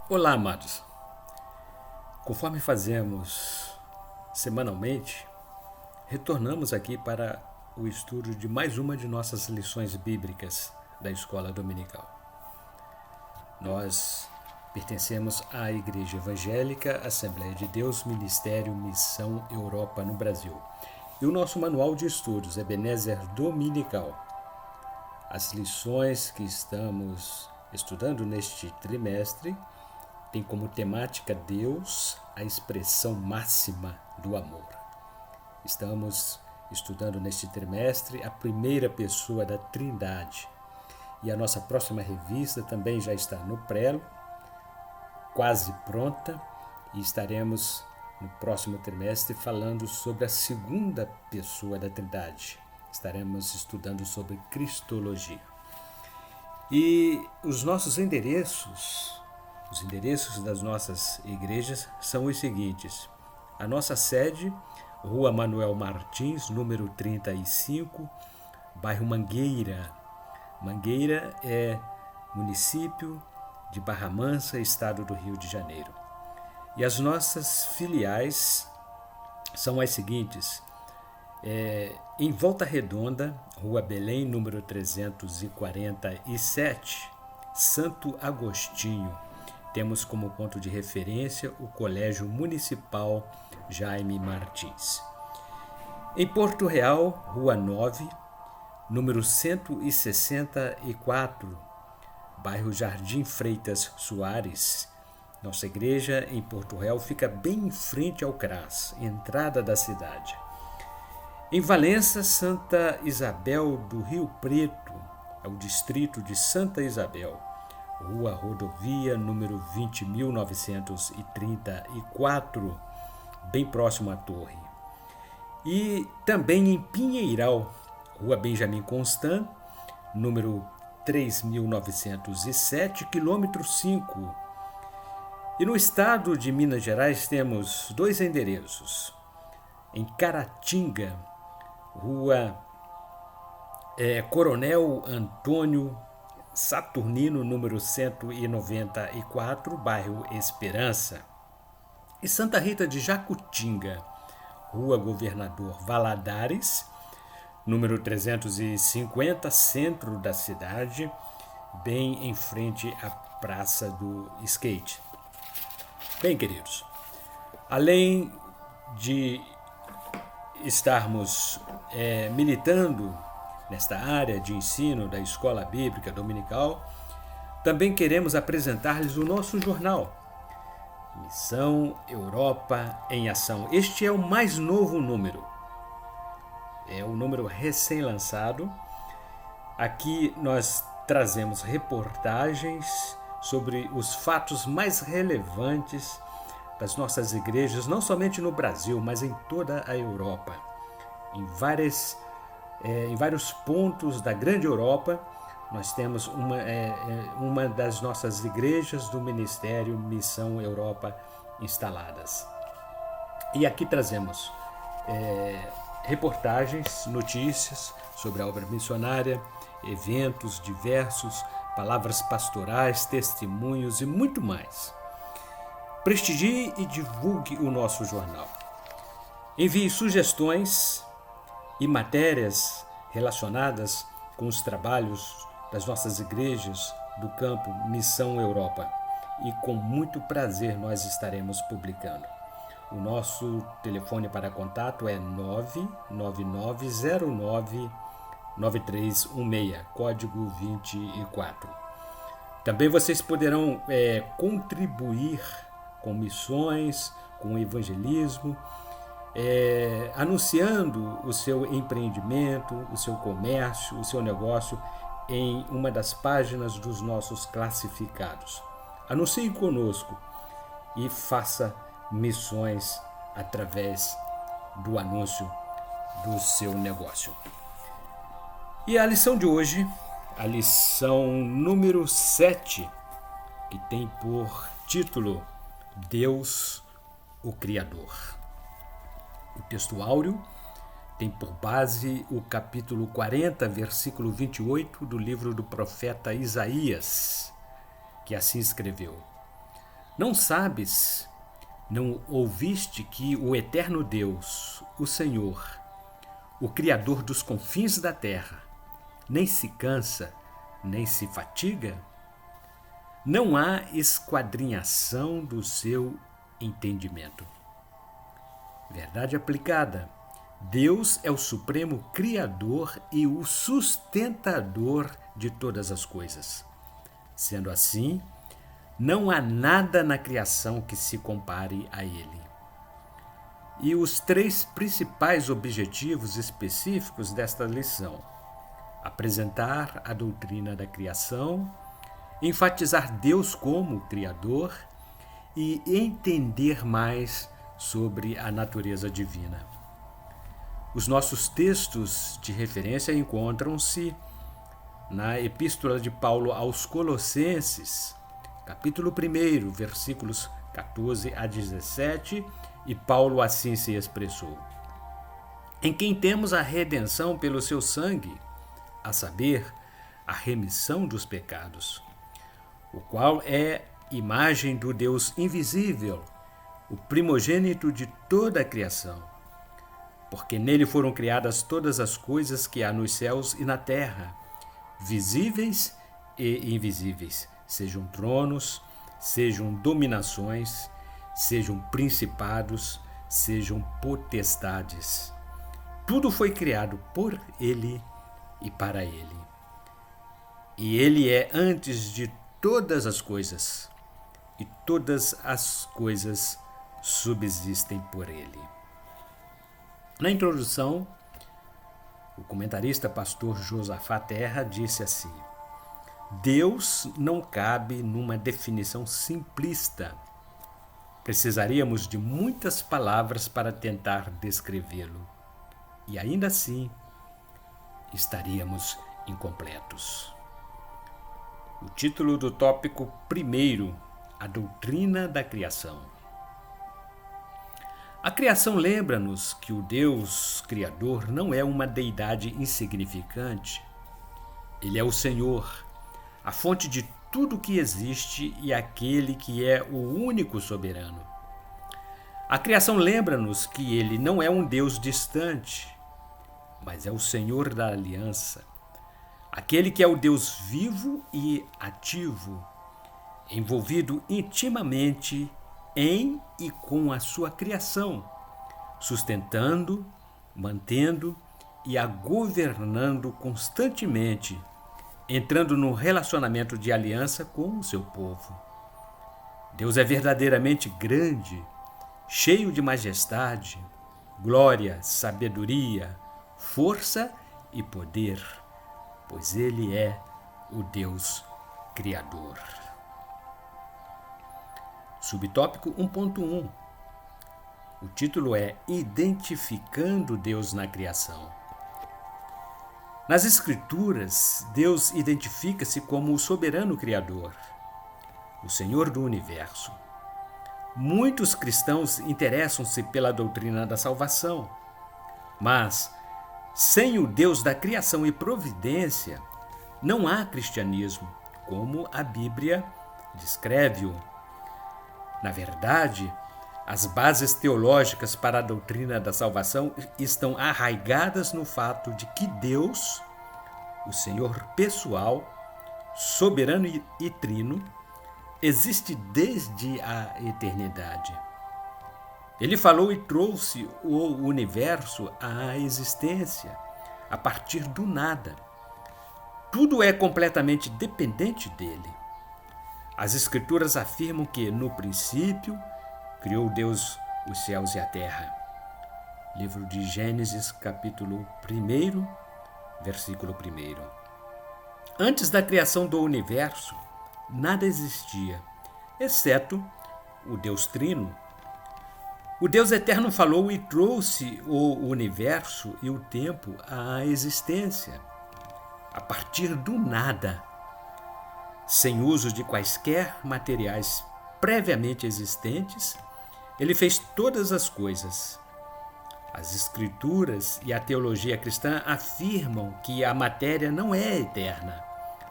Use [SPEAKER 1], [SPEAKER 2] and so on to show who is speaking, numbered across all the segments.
[SPEAKER 1] Olá, amados. Conforme fazemos semanalmente, retornamos aqui para o estudo de mais uma de nossas lições bíblicas da Escola Dominical. Nós pertencemos à Igreja Evangélica Assembleia de Deus, Ministério Missão Europa no Brasil. E o nosso manual de estudos, Ebenezer Dominical. As lições que estamos estudando neste trimestre tem como temática Deus, a expressão máxima do amor. Estamos estudando neste trimestre a primeira pessoa da Trindade. E a nossa próxima revista também já está no prelo, quase pronta, e estaremos no próximo trimestre falando sobre a segunda pessoa da Trindade. Estaremos estudando sobre Cristologia. E os nossos endereços das nossas igrejas são os seguintes. A nossa sede, Rua Manuel Martins, número 35, bairro Mangueira. Mangueira é município de Barra Mansa, estado do Rio de Janeiro. E as nossas filiais são as seguintes. Em Volta Redonda, Rua Belém, número 347, Santo Agostinho. Temos como ponto de referência o Colégio Municipal Jaime Martins. Em Porto Real, Rua 9, número 164, bairro Jardim Freitas Soares. Nossa igreja em Porto Real fica bem em frente ao CRAS, entrada da cidade. Em Valença, Santa Isabel do Rio Preto, é o distrito de Santa Isabel. Rua Rodovia, número 20.934, bem próximo à torre. E também em Pinheiral, Rua Benjamin Constant, número 3.907, quilômetro 5. E no estado de Minas Gerais temos dois endereços. Em Caratinga, Rua Coronel Antônio Saturnino, número 194, bairro Esperança. E Santa Rita de Jacutinga, Rua Governador Valadares, número 350, centro da cidade, bem em frente à Praça do Skate. Bem, queridos, além de estarmos militando nesta área de ensino da Escola Bíblica Dominical, também queremos apresentar-lhes o nosso jornal, Missão Europa em Ação. Este é o mais novo número, é o número recém-lançado. Aqui nós trazemos reportagens sobre os fatos mais relevantes das nossas igrejas, não somente no Brasil, mas em toda a Europa, em vários pontos da grande Europa. Nós temos uma das nossas igrejas do Ministério Missão Europa instaladas. E aqui trazemos reportagens, notícias sobre a obra missionária, eventos diversos, palavras pastorais, testemunhos e muito mais. Prestigie e divulgue o nosso jornal. Envie sugestões e matérias relacionadas com os trabalhos das nossas igrejas do campo Missão Europa, e com muito prazer nós estaremos publicando. O nosso telefone para contato é 999099316, código 24. Também vocês poderão contribuir com missões, com evangelismo, anunciando o seu empreendimento, o seu comércio, o seu negócio em uma das páginas dos nossos classificados. Anuncie conosco e faça missões através do anúncio do seu negócio. E a lição de hoje, a lição número 7, que tem por título Deus, o Criador. O texto áureo tem por base o capítulo 40, versículo 28 do livro do profeta Isaías, que assim escreveu: Não sabes, não ouviste que o eterno Deus, o Senhor, o Criador dos confins da terra, nem se cansa, nem se fatiga? Não há esquadrinhação do seu entendimento. Verdade aplicada. Deus é o supremo Criador e o sustentador de todas as coisas. Sendo assim, não há nada na criação que se compare a Ele. E os 3 principais objetivos específicos desta lição: apresentar a doutrina da criação, enfatizar Deus como Criador e entender mais sobre a natureza divina. Os nossos textos de referência encontram-se na Epístola de Paulo aos Colossenses, capítulo 1, versículos 14 a 17, e Paulo assim se expressou: em quem temos a redenção pelo seu sangue, a saber, a remissão dos pecados, o qual é imagem do Deus invisível, o primogênito de toda a criação, porque nele foram criadas todas as coisas que há nos céus e na terra, visíveis e invisíveis, sejam tronos, sejam dominações, sejam principados, sejam potestades. Tudo foi criado por ele e para ele. E ele é antes de todas as coisas, e todas as coisas subsistem por ele. Na introdução, o comentarista pastor Josafá Terra disse assim: Deus não cabe numa definição simplista. Precisaríamos de muitas palavras para tentar descrevê-lo. E ainda assim, estaríamos incompletos. O título do tópico 1: a doutrina da criação. A criação lembra-nos que o Deus Criador não é uma deidade insignificante. Ele é o Senhor, a fonte de tudo que existe e aquele que é o único soberano. A criação lembra-nos que ele não é um Deus distante, mas é o Senhor da aliança, aquele que é o Deus vivo e ativo, envolvido intimamente em e com a sua criação, sustentando, mantendo e a governando constantemente, entrando no relacionamento de aliança com o seu povo. Deus é verdadeiramente grande, cheio de majestade, glória, sabedoria, força e poder, pois Ele é o Deus Criador. Subtópico 1.1. O título é Identificando Deus na Criação. Nas Escrituras, Deus identifica-se como o soberano Criador, o Senhor do Universo. Muitos cristãos interessam-se pela doutrina da salvação, mas sem o Deus da criação e providência, não há cristianismo, como a Bíblia descreve-o. Na verdade, as bases teológicas para a doutrina da salvação estão arraigadas no fato de que Deus, o Senhor pessoal, soberano e trino, existe desde a eternidade. Ele falou e trouxe o universo à existência a partir do nada. Tudo é completamente dependente dele. As Escrituras afirmam que, no princípio, criou Deus os céus e a terra. Livro de Gênesis, capítulo 1, versículo 1. Antes da criação do universo, nada existia, exceto o Deus Trino. O Deus Eterno falou e trouxe o universo e o tempo à existência, a partir do nada, sem uso de quaisquer materiais previamente existentes. Ele fez todas as coisas. As Escrituras e a teologia cristã afirmam que a matéria não é eterna,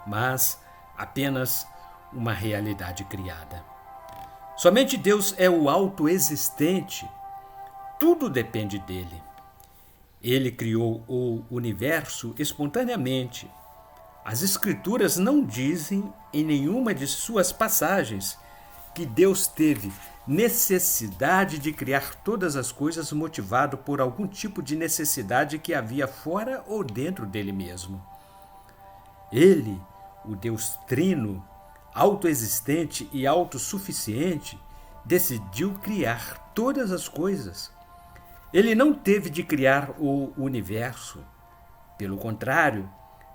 [SPEAKER 1] mas apenas uma realidade criada. Somente Deus é o autoexistente. Tudo depende dele. Ele criou o universo espontaneamente. As Escrituras não dizem em nenhuma de suas passagens que Deus teve necessidade de criar todas as coisas motivado por algum tipo de necessidade que havia fora ou dentro dele mesmo. Ele, o Deus Trino, autoexistente e autossuficiente, decidiu criar todas as coisas. Ele não teve de criar o universo. Pelo contrário,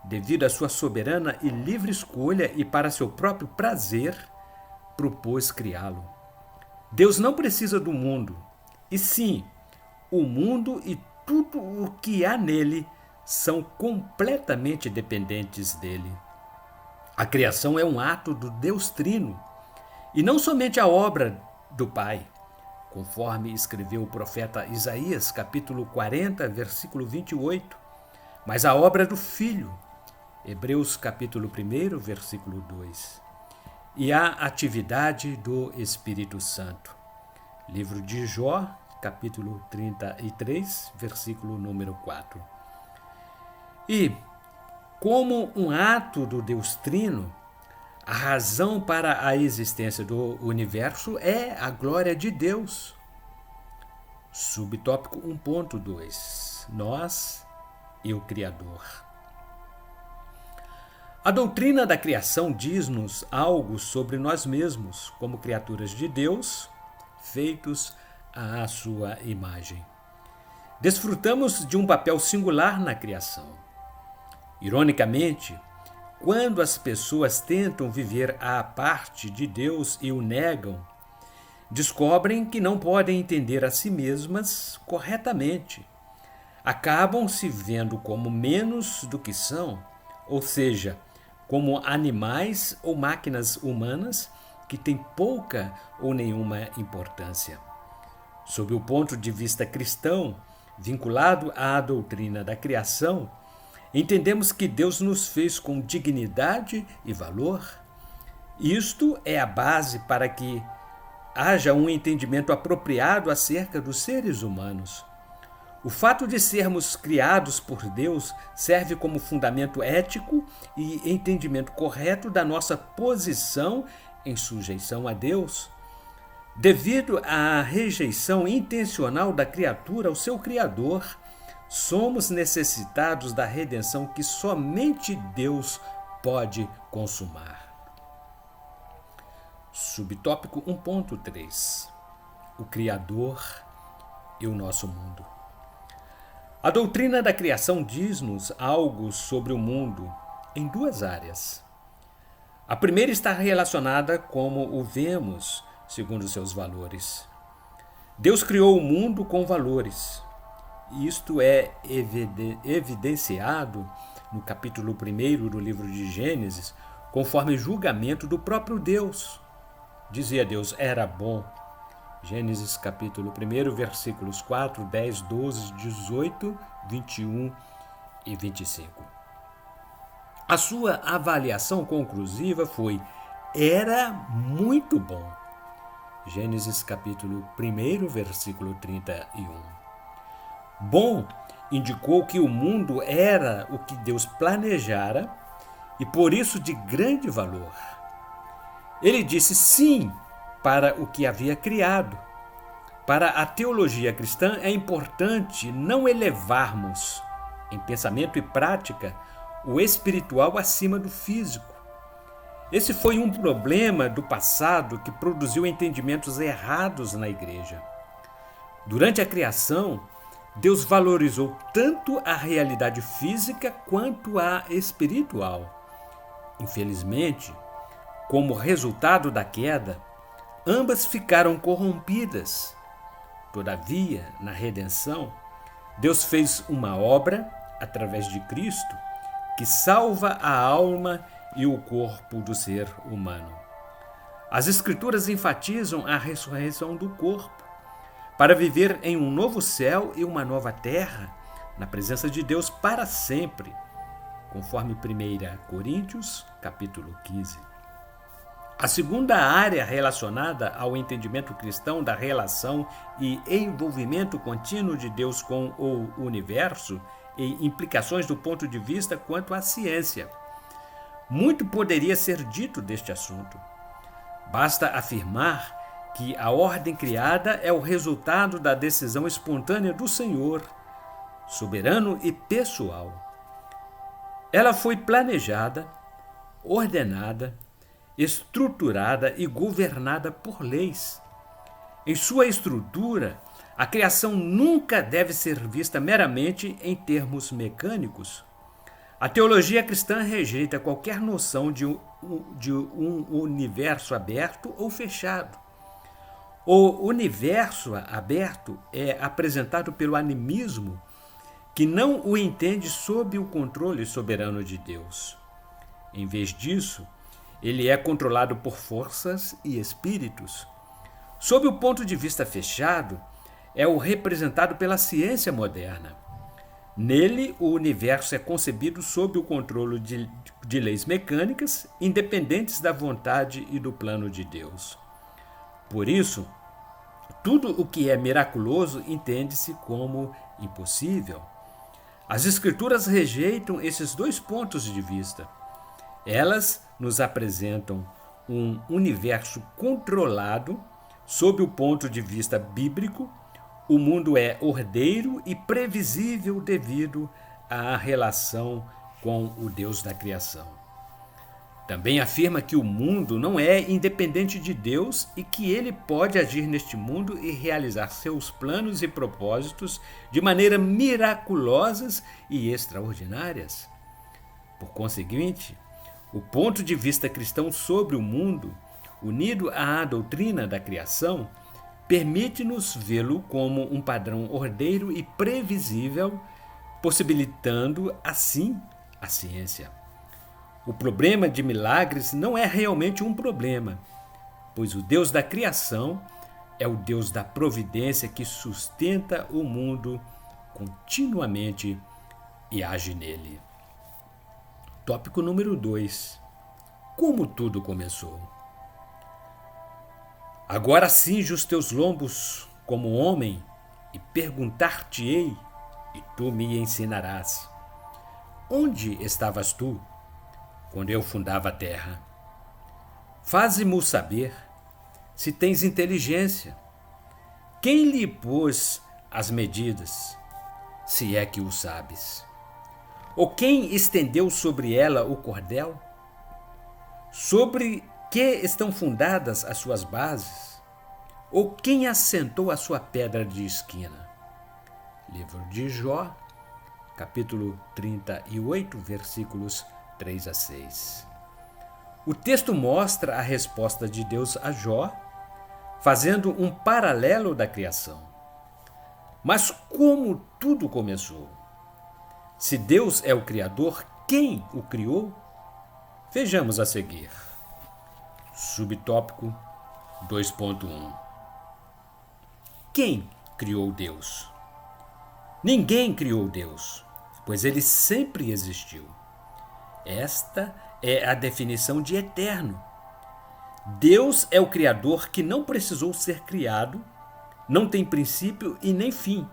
[SPEAKER 1] devido à sua soberana e livre escolha e para seu próprio prazer, propôs criá-lo. Deus não precisa do mundo, e sim, o mundo e tudo o que há nele são completamente dependentes dele. A criação é um ato do Deus Trino, e não somente a obra do Pai, conforme escreveu o profeta Isaías, capítulo 40, versículo 28, mas a obra do Filho, Hebreus, capítulo 1, versículo 2, e a atividade do Espírito Santo, livro de Jó, capítulo 33, versículo número 4. E, como um ato do Deus Trino, a razão para a existência do universo é a glória de Deus. Subtópico 1.2. Nós e o Criador. A doutrina da criação diz-nos algo sobre nós mesmos, como criaturas de Deus, feitos à sua imagem. Desfrutamos de um papel singular na criação. Ironicamente, quando as pessoas tentam viver à parte de Deus e o negam, descobrem que não podem entender a si mesmas corretamente. Acabam se vendo como menos do que são, ou seja, como animais ou máquinas humanas que têm pouca ou nenhuma importância. Sob o ponto de vista cristão, vinculado à doutrina da criação, entendemos que Deus nos fez com dignidade e valor. Isto é a base para que haja um entendimento apropriado acerca dos seres humanos. O fato de sermos criados por Deus serve como fundamento ético e entendimento correto da nossa posição em sujeição a Deus. Devido à rejeição intencional da criatura ao seu Criador, somos necessitados da redenção que somente Deus pode consumar. Subtópico 1.3. O Criador e o nosso mundo. A doutrina da criação diz-nos algo sobre o mundo em duas áreas. A primeira está relacionada como o vemos, segundo seus valores. Deus criou o mundo com valores. Isto é evidenciado no capítulo 1 do livro de Gênesis, conforme julgamento do próprio Deus. Dizia Deus, era bom. Gênesis capítulo 1, versículos 4, 10, 12, 18, 21 e 25. A sua avaliação conclusiva foi, era muito bom. Gênesis capítulo 1, versículo 31. Bom indicou que o mundo era o que Deus planejara e por isso de grande valor. Ele disse sim para o que havia criado. Para a teologia cristã é importante não elevarmos, em pensamento e prática, o espiritual acima do físico. Esse foi um problema do passado que produziu entendimentos errados na igreja. Durante a criação, Deus valorizou tanto a realidade física quanto a espiritual. Infelizmente, como resultado da queda, ambas ficaram corrompidas. Todavia, na redenção, Deus fez uma obra, através de Cristo, que salva a alma e o corpo do ser humano. As Escrituras enfatizam a ressurreição do corpo, para viver em um novo céu e uma nova terra, na presença de Deus para sempre, conforme 1 Coríntios, capítulo 15. A segunda área relacionada ao entendimento cristão da relação e envolvimento contínuo de Deus com o universo e implicações do ponto de vista quanto à ciência. Muito poderia ser dito deste assunto. Basta afirmar que a ordem criada é o resultado da decisão espontânea do Senhor, soberano e pessoal. Ela foi planejada, ordenada, estruturada e governada por leis. Em sua estrutura, a criação nunca deve ser vista meramente em termos mecânicos. A teologia cristã rejeita qualquer noção de um universo aberto ou fechado. O universo aberto é apresentado pelo animismo, que não o entende sob o controle soberano de Deus. Em vez disso, ele é controlado por forças e espíritos. Sob o ponto de vista fechado, é o representado pela ciência moderna. Nele, o universo é concebido sob o controle de leis mecânicas, independentes da vontade e do plano de Deus. Por isso, tudo o que é miraculoso entende-se como impossível. As Escrituras rejeitam esses dois pontos de vista. Elas nos apresentam um universo controlado. Sob o ponto de vista bíblico, o mundo é ordeiro e previsível devido à relação com o Deus da criação. Também afirma que o mundo não é independente de Deus e que ele pode agir neste mundo e realizar seus planos e propósitos de maneira miraculosas e extraordinárias. Por conseguinte, o ponto de vista cristão sobre o mundo, unido à doutrina da criação, permite-nos vê-lo como um padrão ordeiro e previsível, possibilitando, assim, a ciência. O problema de milagres não é realmente um problema, pois o Deus da criação é o Deus da providência que sustenta o mundo continuamente e age nele. Tópico número 2. Como tudo começou? Agora cinge os teus lombos como homem e perguntar-te-ei, e tu me ensinarás. Onde estavas tu quando eu fundava a terra? Faze-mo saber se tens inteligência. Quem lhe pôs as medidas, se é que o sabes? Ou quem estendeu sobre ela o cordel? Sobre que estão fundadas as suas bases? Ou quem assentou a sua pedra de esquina? Livro de Jó, capítulo 38, versículos 3 a 6. O texto mostra a resposta de Deus a Jó, fazendo um paralelo da criação. Mas como tudo começou? Se Deus é o Criador, quem o criou? Vejamos a seguir. Subtópico 2.1. Quem criou Deus? Ninguém criou Deus, pois ele sempre existiu. Esta é a definição de eterno. Deus é o Criador que não precisou ser criado, não tem princípio e nem fim.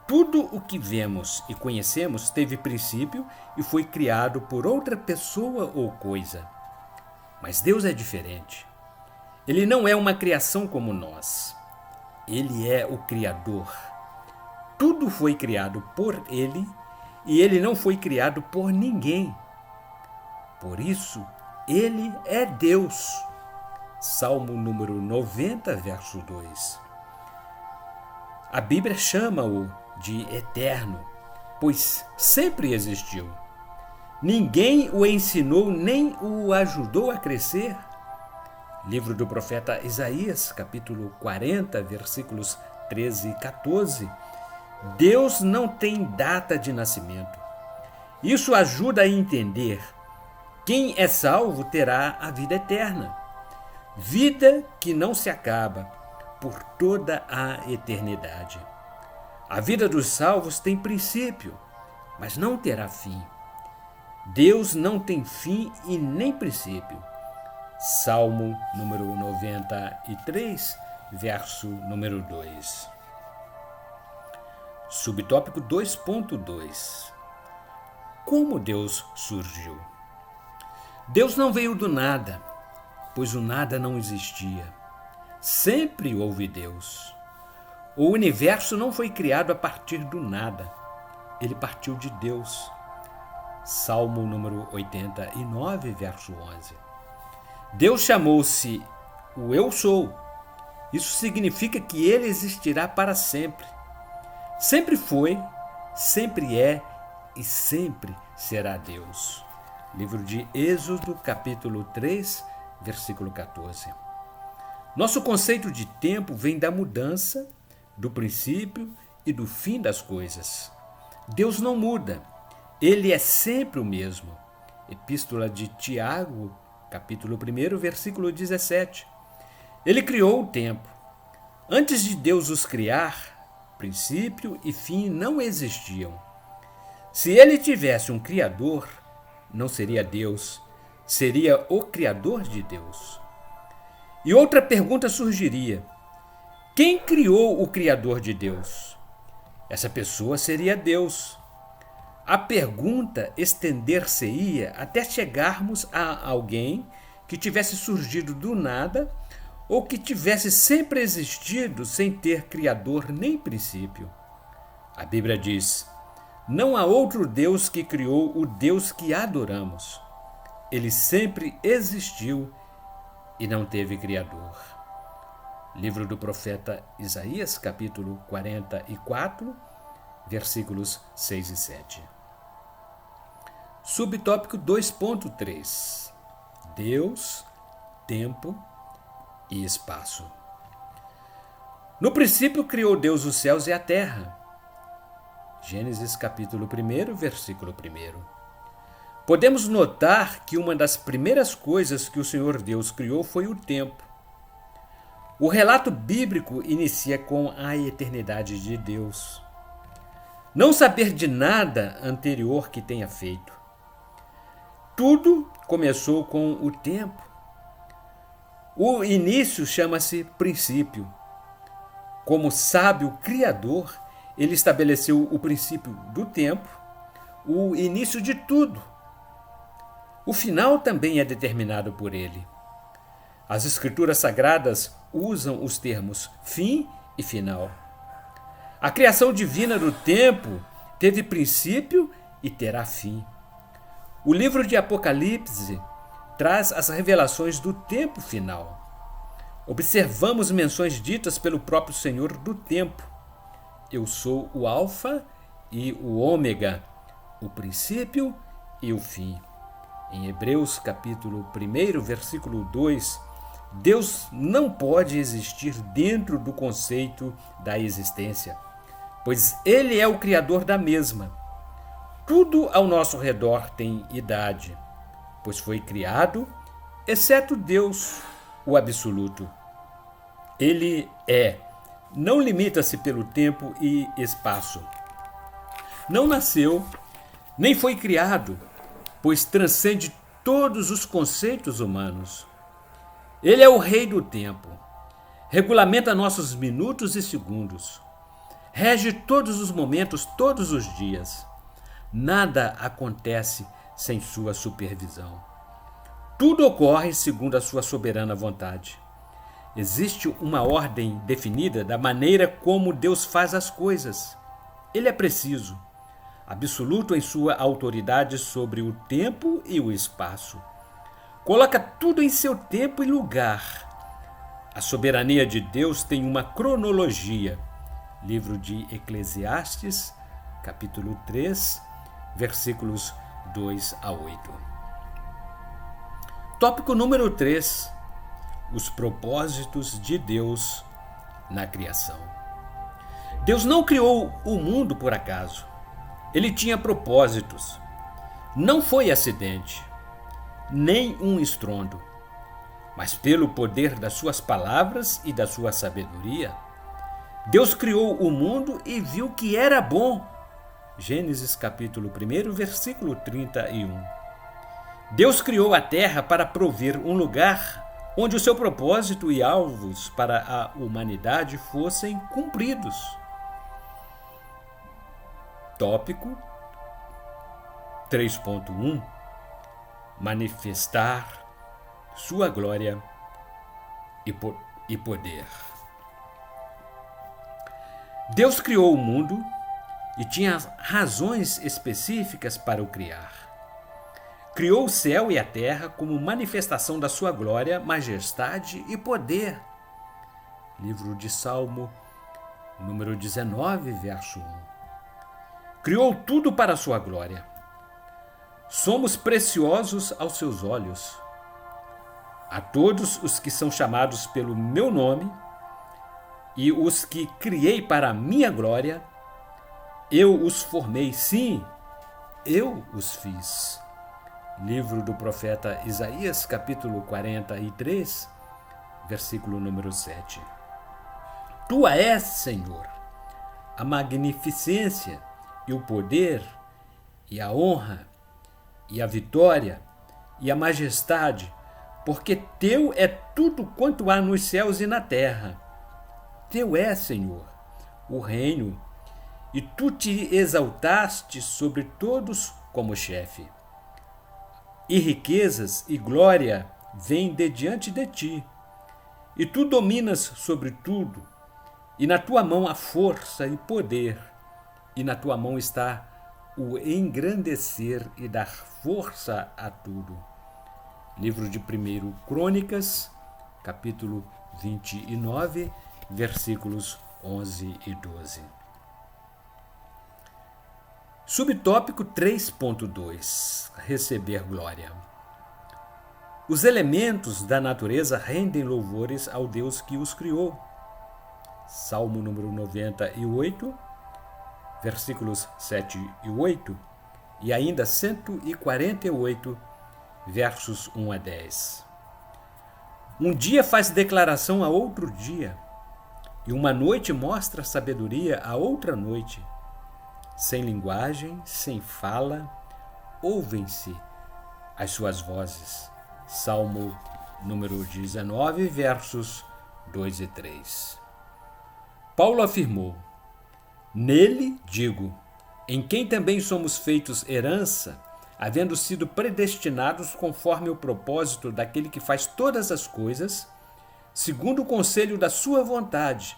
[SPEAKER 1] Tudo o que vemos e conhecemos teve princípio e foi criado por outra pessoa ou coisa. Mas Deus é diferente. Ele não é uma criação como nós. Ele é o Criador. Tudo foi criado por Ele e Ele não foi criado por ninguém. Por isso, Ele é Deus. Salmo número 90, verso 2. A Bíblia chama-o de eterno, pois sempre existiu. Ninguém o ensinou nem o ajudou a crescer. Livro do profeta Isaías, capítulo 40, versículos 13 e 14. Deus não tem data de nascimento. Isso ajuda a entender: quem é salvo terá a vida eterna, vida que não se acaba por toda a eternidade. A vida dos salvos tem princípio, mas não terá fim. Deus não tem fim e nem princípio. Salmo número 93, verso número 2. Subtópico 2.2. Como Deus surgiu? Deus não veio do nada, pois o nada não existia. Sempre houve Deus. O universo não foi criado a partir do nada. Ele partiu de Deus. Salmo número 89, verso 11. Deus chamou-se o Eu Sou. Isso significa que Ele existirá para sempre. Sempre foi, sempre é e sempre será Deus. Livro de Êxodo, capítulo 3, versículo 14. Nosso conceito de tempo vem da mudança, do princípio e do fim das coisas. Deus não muda, Ele é sempre o mesmo. Epístola de Tiago, capítulo 1, versículo 17. Ele criou o tempo. Antes de Deus os criar, princípio e fim não existiam. Se Ele tivesse um Criador, não seria Deus, seria o Criador de Deus. E outra pergunta surgiria: quem criou o Criador de Deus? Essa pessoa seria Deus. A pergunta estender-se-ia até chegarmos a alguém que tivesse surgido do nada ou que tivesse sempre existido sem ter Criador nem princípio. A Bíblia diz: não há outro Deus que criou o Deus que adoramos. Ele sempre existiu e não teve Criador. Livro do profeta Isaías, capítulo 44, versículos 6 e 7. Subtópico 2.3. Deus, tempo e espaço. No princípio criou Deus os céus e a terra. Gênesis capítulo 1, versículo 1. Podemos notar que uma das primeiras coisas que o Senhor Deus criou foi o tempo. O relato bíblico inicia com a eternidade de Deus. Não saber de nada anterior que tenha feito. Tudo começou com o tempo. O início chama-se princípio. Como sábio criador, ele estabeleceu o princípio do tempo, o início de tudo. O final também é determinado por ele. As Escrituras Sagradas usam os termos fim e final. A criação divina do tempo teve princípio e terá fim. O livro de Apocalipse traz as revelações do tempo final. Observamos menções ditas pelo próprio Senhor do tempo. Eu sou o Alfa e o Ômega, o princípio e o fim. Em Hebreus capítulo 1, versículo 2, Deus não pode existir dentro do conceito da existência, pois Ele é o Criador da mesma. Tudo ao nosso redor tem idade, pois foi criado, exceto Deus, o absoluto. Ele não limita-se pelo tempo e espaço. Não nasceu, nem foi criado, pois transcende todos os conceitos humanos. Ele é o Rei do tempo, regulamenta nossos minutos e segundos, rege todos os momentos, todos os dias. Nada acontece sem sua supervisão. Tudo ocorre segundo a sua soberana vontade. Existe uma ordem definida da maneira como Deus faz as coisas. Ele é preciso, absoluto em sua autoridade sobre o tempo e o espaço. Coloca tudo em seu tempo e lugar. A soberania de Deus tem uma cronologia. Livro de Eclesiastes, capítulo 3, versículos 2 a 8. Tópico número 3. Os propósitos de Deus na criação. Deus não criou o mundo por acaso. Ele tinha propósitos. Não foi acidente, nem um estrondo, mas pelo poder das suas palavras e da sua sabedoria. Deus criou o mundo e viu que era bom. Gênesis capítulo 1, versículo 31. Deus criou a terra para prover um lugar onde o seu propósito e alvos para a humanidade fossem cumpridos. Tópico 3.1 Manifestar sua glória e poder. Deus criou o mundo e tinha razões específicas para o criar. Criou o céu e a terra como manifestação da sua glória, majestade e poder. Livro de Salmo, número 19, verso 1. Criou tudo para a sua glória. Somos preciosos aos seus olhos. A todos os que são chamados pelo meu nome e os que criei para a minha glória, eu os formei, sim, eu os fiz. Livro do profeta Isaías, capítulo 43, versículo número 7. Tua és, Senhor, a magnificência e o poder e a honra e a vitória e a majestade, porque teu é tudo quanto há nos céus e na terra. Teu é, Senhor, o reino, e tu te exaltaste sobre todos como chefe. E riquezas e glória vêm de diante de ti, e tu dominas sobre tudo, e na tua mão há força e poder, e na tua mão está o engrandecer e dar força a tudo. Livro de 1 Crônicas, capítulo 29, versículos 11 e 12. Subtópico 3.2 Receber glória. Os elementos da natureza rendem louvores ao Deus que os criou. Salmo número 98, versículos 7 e 8, e ainda 148, versos 1 a 10. Um dia faz declaração a outro dia, e uma noite mostra sabedoria a outra noite. Sem linguagem, sem fala, ouvem-se as suas vozes. Salmo número 19, versos 2 e 3. Paulo afirmou: nele, digo, em quem também somos feitos herança, havendo sido predestinados conforme o propósito daquele que faz todas as coisas, segundo o conselho da sua vontade,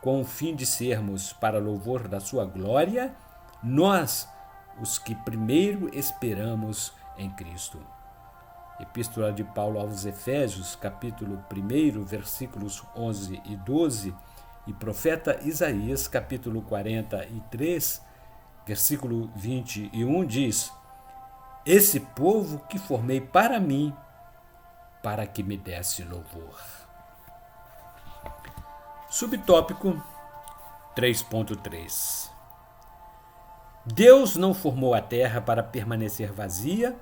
[SPEAKER 1] com o fim de sermos, para louvor da sua glória, nós, os que primeiro esperamos em Cristo. Epístola de Paulo aos Efésios, capítulo 1, versículos 11 e 12, e profeta Isaías, capítulo 43, versículo 21, diz: esse povo que formei para mim, para que me desse louvor. Subtópico 3.3 Deus não formou a terra para permanecer vazia,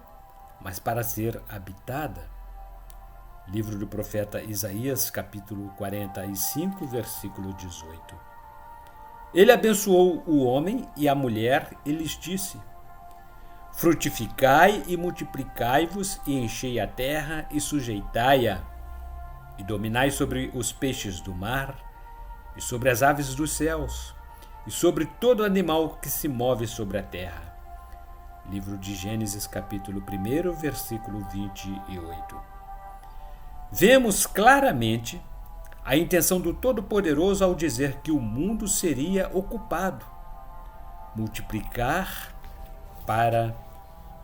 [SPEAKER 1] mas para ser habitada. Livro do profeta Isaías, capítulo 45, versículo 18. Ele abençoou o homem e a mulher e lhes disse: frutificai e multiplicai-vos e enchei a terra e sujeitai-a, e dominai sobre os peixes do mar, e sobre as aves dos céus, e sobre todo animal que se move sobre a terra. Livro de Gênesis, capítulo 1, versículo 28. Vemos claramente a intenção do Todo-Poderoso ao dizer que o mundo seria ocupado, multiplicar para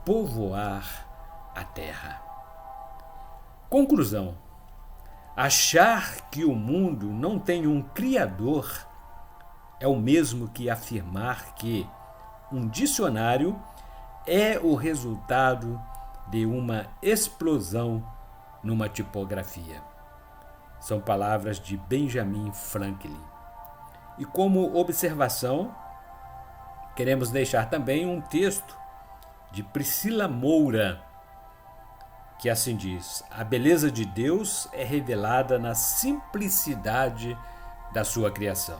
[SPEAKER 1] povoar a terra. Conclusão: achar que o mundo não tem um Criador é o mesmo que afirmar que um dicionário é o resultado de uma explosão numa tipografia. São palavras de Benjamin Franklin. E como observação, queremos deixar também um texto de Priscila Moura, que assim diz: a beleza de Deus é revelada na simplicidade da sua criação.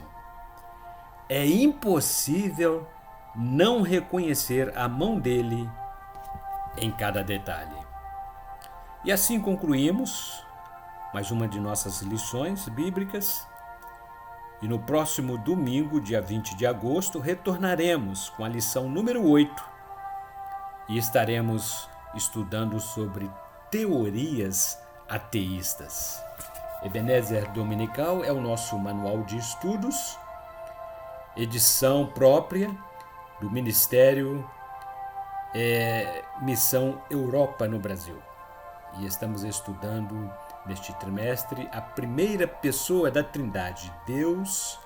[SPEAKER 1] É impossível não reconhecer a mão dele em cada detalhe. E assim concluímos mais uma de nossas lições bíblicas. E no próximo domingo, dia 20 de agosto, retornaremos com a lição número 8 e estaremos estudando sobre teorias ateístas. Ebenezer Dominical é o nosso manual de estudos, edição própria do Ministério Missão Europa no Brasil. E estamos estudando neste trimestre a primeira pessoa da Trindade, Deus,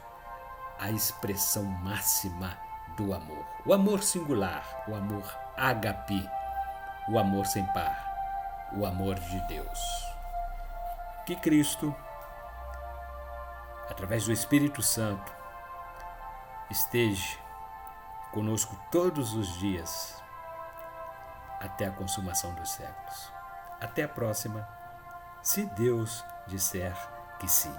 [SPEAKER 1] a expressão máxima do amor. O amor singular, o amor ágape, o amor sem par, o amor de Deus. Que Cristo, através do Espírito Santo, esteja conosco todos os dias, até a consumação dos séculos. Até a próxima, se Deus disser que sim.